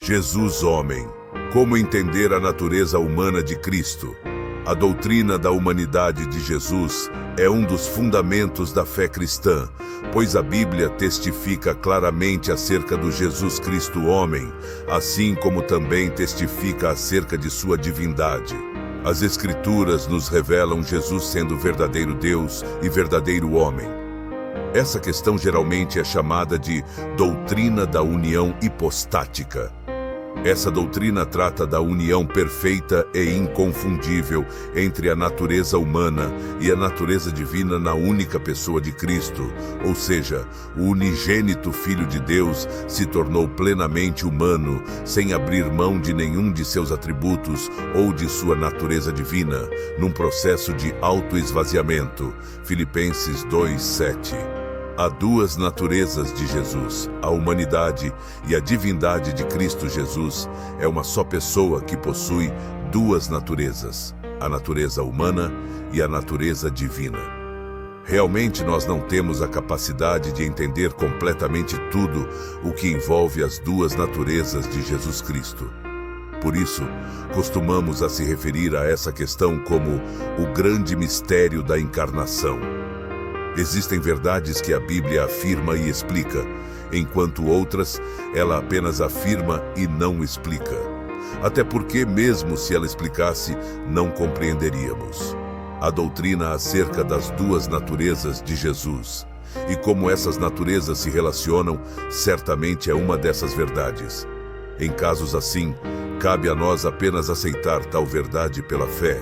Jesus homem. Como entender a natureza humana de Cristo? A doutrina da humanidade de Jesus é um dos fundamentos da fé cristã, pois a Bíblia testifica claramente acerca do Jesus Cristo homem, assim como também testifica acerca de sua divindade. As Escrituras nos revelam Jesus sendo verdadeiro Deus e verdadeiro homem. Essa questão geralmente é chamada de doutrina da união hipostática. Essa doutrina trata da união perfeita e inconfundível entre a natureza humana e a natureza divina na única pessoa de Cristo, ou seja, o unigênito Filho de Deus se tornou plenamente humano, sem abrir mão de nenhum de seus atributos ou de sua natureza divina, num processo de autoesvaziamento. Filipenses 2:7. Há duas naturezas de Jesus, a humanidade e a divindade de Cristo Jesus. É uma só pessoa que possui duas naturezas, a natureza humana e a natureza divina. Realmente nós não temos a capacidade de entender completamente tudo o que envolve as duas naturezas de Jesus Cristo. Por isso, costumamos a se referir a essa questão como o grande mistério da encarnação. Existem verdades que a Bíblia afirma e explica, enquanto outras ela apenas afirma e não explica. Até porque, mesmo se ela explicasse, não compreenderíamos. A doutrina acerca das duas naturezas de Jesus e como essas naturezas se relacionam, certamente é uma dessas verdades. Em casos assim, cabe a nós apenas aceitar tal verdade pela fé.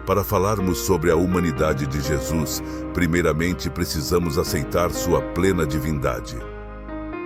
Para falarmos sobre a humanidade de Jesus, primeiramente precisamos aceitar sua plena divindade.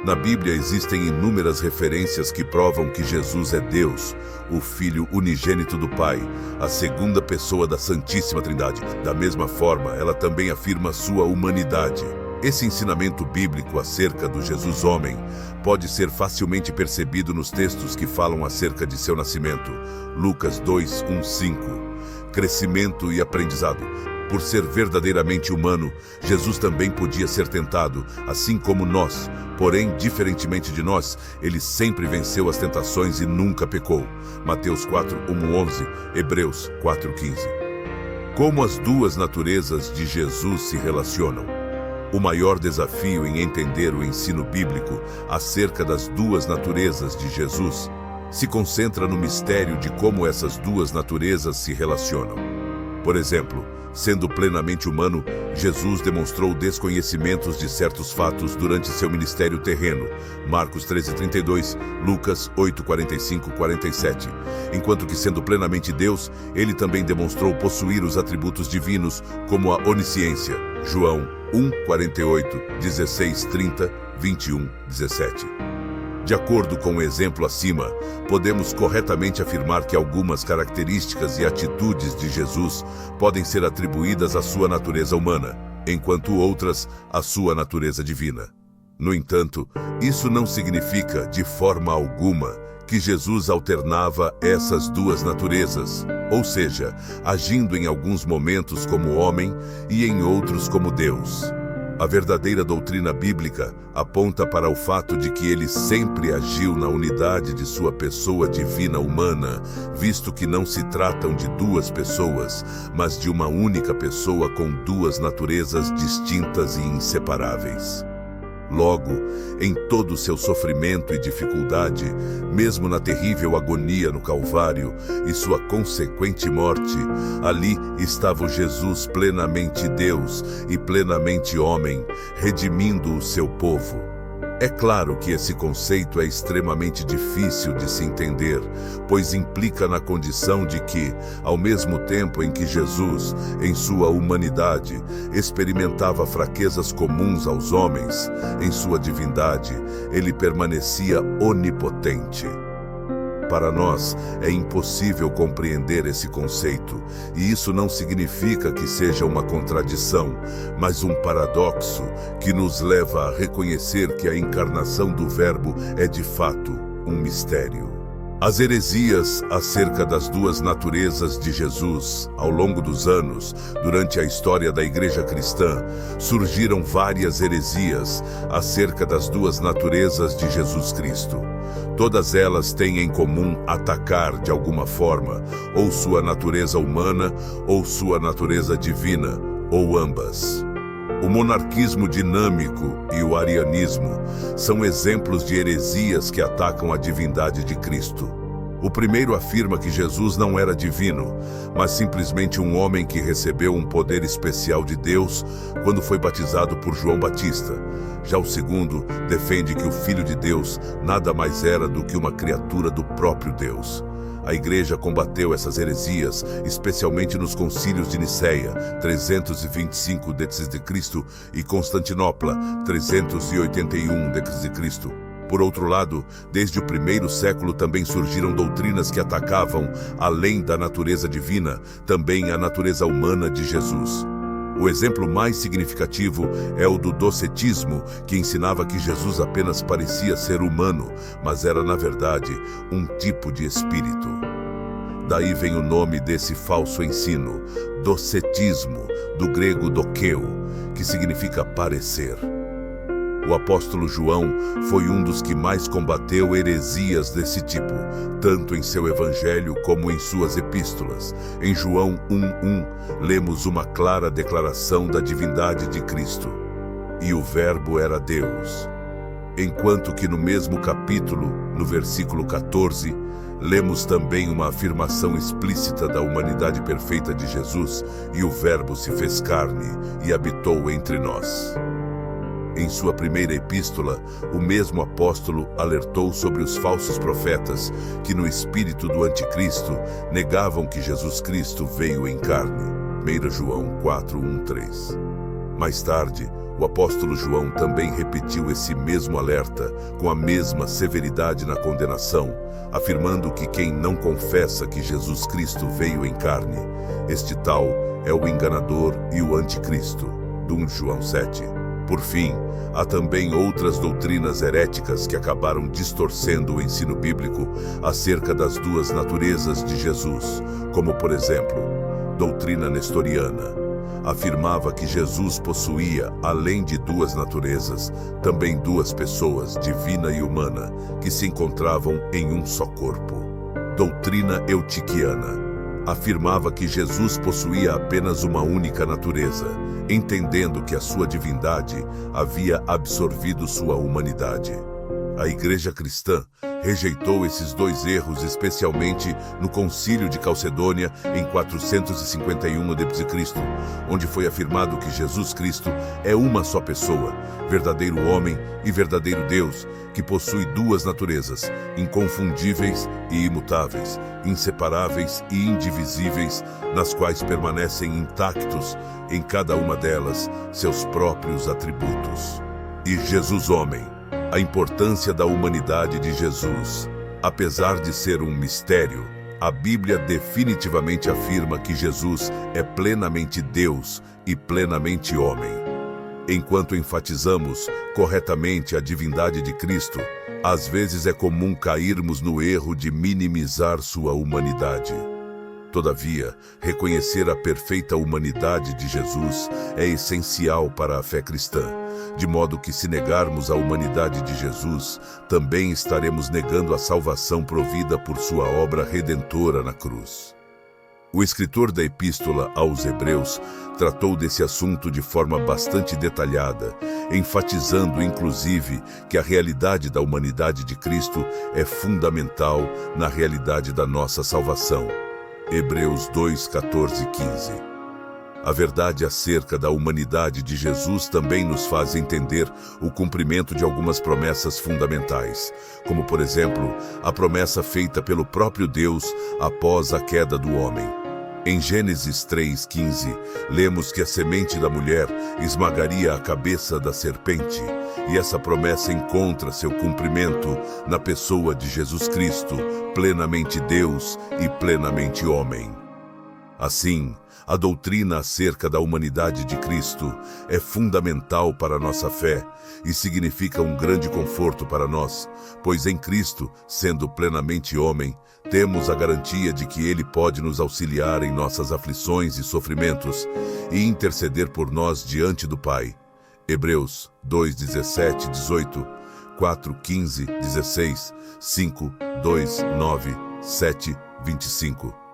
Na Bíblia existem inúmeras referências que provam que Jesus é Deus, o Filho unigênito do Pai, a segunda pessoa da Santíssima Trindade. Da mesma forma, ela também afirma sua humanidade. Esse ensinamento bíblico acerca do Jesus homem pode ser facilmente percebido nos textos que falam acerca de seu nascimento. Lucas 2:1-5. Crescimento e aprendizado. Por ser verdadeiramente humano, Jesus também podia ser tentado, assim como nós. Porém, diferentemente de nós, ele sempre venceu as tentações e nunca pecou. Mateus 4:1-11, Hebreus 4:15. Como as duas naturezas de Jesus se relacionam? O maior desafio em entender o ensino bíblico acerca das duas naturezas de Jesus se concentra no mistério de como essas duas naturezas se relacionam. Por exemplo, sendo plenamente humano, Jesus demonstrou desconhecimentos de certos fatos durante seu ministério terreno. Marcos 13:32, Lucas 8:45-47. Enquanto que, sendo plenamente Deus, ele também demonstrou possuir os atributos divinos, como a onisciência. João 1:48, 16:30, 21:17. De acordo com o exemplo acima, podemos corretamente afirmar que algumas características e atitudes de Jesus podem ser atribuídas à sua natureza humana, enquanto outras à sua natureza divina. No entanto, isso não significa, de forma alguma, que Jesus alternava essas duas naturezas, ou seja, agindo em alguns momentos como homem e em outros como Deus. A verdadeira doutrina bíblica aponta para o fato de que ele sempre agiu na unidade de sua pessoa divina humana, visto que não se tratam de duas pessoas, mas de uma única pessoa com duas naturezas distintas e inseparáveis. Logo, em todo o seu sofrimento e dificuldade, mesmo na terrível agonia no Calvário e sua consequente morte, ali estava o Jesus plenamente Deus e plenamente homem, redimindo o seu povo. É claro que esse conceito é extremamente difícil de se entender, pois implica na condição de que, ao mesmo tempo em que Jesus, em sua humanidade, experimentava fraquezas comuns aos homens, em sua divindade, ele permanecia onipotente. Para nós, é impossível compreender esse conceito, e isso não significa que seja uma contradição, mas um paradoxo que nos leva a reconhecer que a encarnação do Verbo é de fato um mistério. As heresias acerca das duas naturezas de Jesus, ao longo dos anos, durante a história da Igreja cristã, surgiram várias heresias acerca das duas naturezas de Jesus Cristo. Todas elas têm em comum atacar, de alguma forma, ou sua natureza humana ou sua natureza divina, ou ambas. O monarquismo dinâmico e o arianismo são exemplos de heresias que atacam a divindade de Cristo. O primeiro afirma que Jesus não era divino, mas simplesmente um homem que recebeu um poder especial de Deus quando foi batizado por João Batista. Já o segundo defende que o Filho de Deus nada mais era do que uma criatura do próprio Deus. A Igreja combateu essas heresias, especialmente nos concílios de Niceia, 325 d.C. e Constantinopla, 381 d.C. Por outro lado, desde o primeiro século também surgiram doutrinas que atacavam, além da natureza divina, também a natureza humana de Jesus. O exemplo mais significativo é o do docetismo, que ensinava que Jesus apenas parecia ser humano, mas era, na verdade, um tipo de espírito. Daí vem o nome desse falso ensino, docetismo, do grego dokeo, que significa parecer. O apóstolo João foi um dos que mais combateu heresias desse tipo, tanto em seu evangelho como em suas epístolas. Em João 1:1, lemos uma clara declaração da divindade de Cristo. E o Verbo era Deus. Enquanto que no mesmo capítulo, no versículo 14, lemos também uma afirmação explícita da humanidade perfeita de Jesus, e o Verbo se fez carne e habitou entre nós. Em sua primeira epístola, o mesmo apóstolo alertou sobre os falsos profetas que, no espírito do anticristo, negavam que Jesus Cristo veio em carne. 1 João 4:1-3. Mais tarde, o apóstolo João também repetiu esse mesmo alerta, com a mesma severidade na condenação, afirmando que quem não confessa que Jesus Cristo veio em carne, este tal é o enganador e o anticristo. 1 João 7. Por fim, há também outras doutrinas heréticas que acabaram distorcendo o ensino bíblico acerca das duas naturezas de Jesus, como, por exemplo, doutrina nestoriana. Afirmava que Jesus possuía, além de duas naturezas, também duas pessoas, divina e humana, que se encontravam em um só corpo. Doutrina eutiquiana afirmava que Jesus possuía apenas uma única natureza, entendendo que a sua divindade havia absorvido sua humanidade. A Igreja cristã rejeitou esses dois erros, especialmente no Concílio de Calcedônia, em 451 d.C., onde foi afirmado que Jesus Cristo é uma só pessoa, verdadeiro homem e verdadeiro Deus, que possui duas naturezas, inconfundíveis e imutáveis, inseparáveis e indivisíveis, nas quais permanecem intactos, em cada uma delas, seus próprios atributos. E Jesus homem. A importância da humanidade de Jesus. Apesar de ser um mistério, a Bíblia definitivamente afirma que Jesus é plenamente Deus e plenamente homem. Enquanto enfatizamos corretamente a divindade de Cristo, às vezes é comum cairmos no erro de minimizar sua humanidade. Todavia, reconhecer a perfeita humanidade de Jesus é essencial para a fé cristã, de modo que, se negarmos a humanidade de Jesus, também estaremos negando a salvação provida por sua obra redentora na cruz. O escritor da Epístola aos Hebreus tratou desse assunto de forma bastante detalhada, enfatizando inclusive que a realidade da humanidade de Cristo é fundamental na realidade da nossa salvação. Hebreus 2, 14 e 15. A verdade acerca da humanidade de Jesus também nos faz entender o cumprimento de algumas promessas fundamentais, como, por exemplo, a promessa feita pelo próprio Deus após a queda do homem. Em Gênesis 3:15, lemos que a semente da mulher esmagaria a cabeça da serpente, e essa promessa encontra seu cumprimento na pessoa de Jesus Cristo, plenamente Deus e plenamente homem. Assim, a doutrina acerca da humanidade de Cristo é fundamental para a nossa fé e significa um grande conforto para nós, pois em Cristo, sendo plenamente homem, temos a garantia de que Ele pode nos auxiliar em nossas aflições e sofrimentos e interceder por nós diante do Pai. Hebreus 2, 17, 18, 4, 15, 16, 5, 2, 9, 7, 25.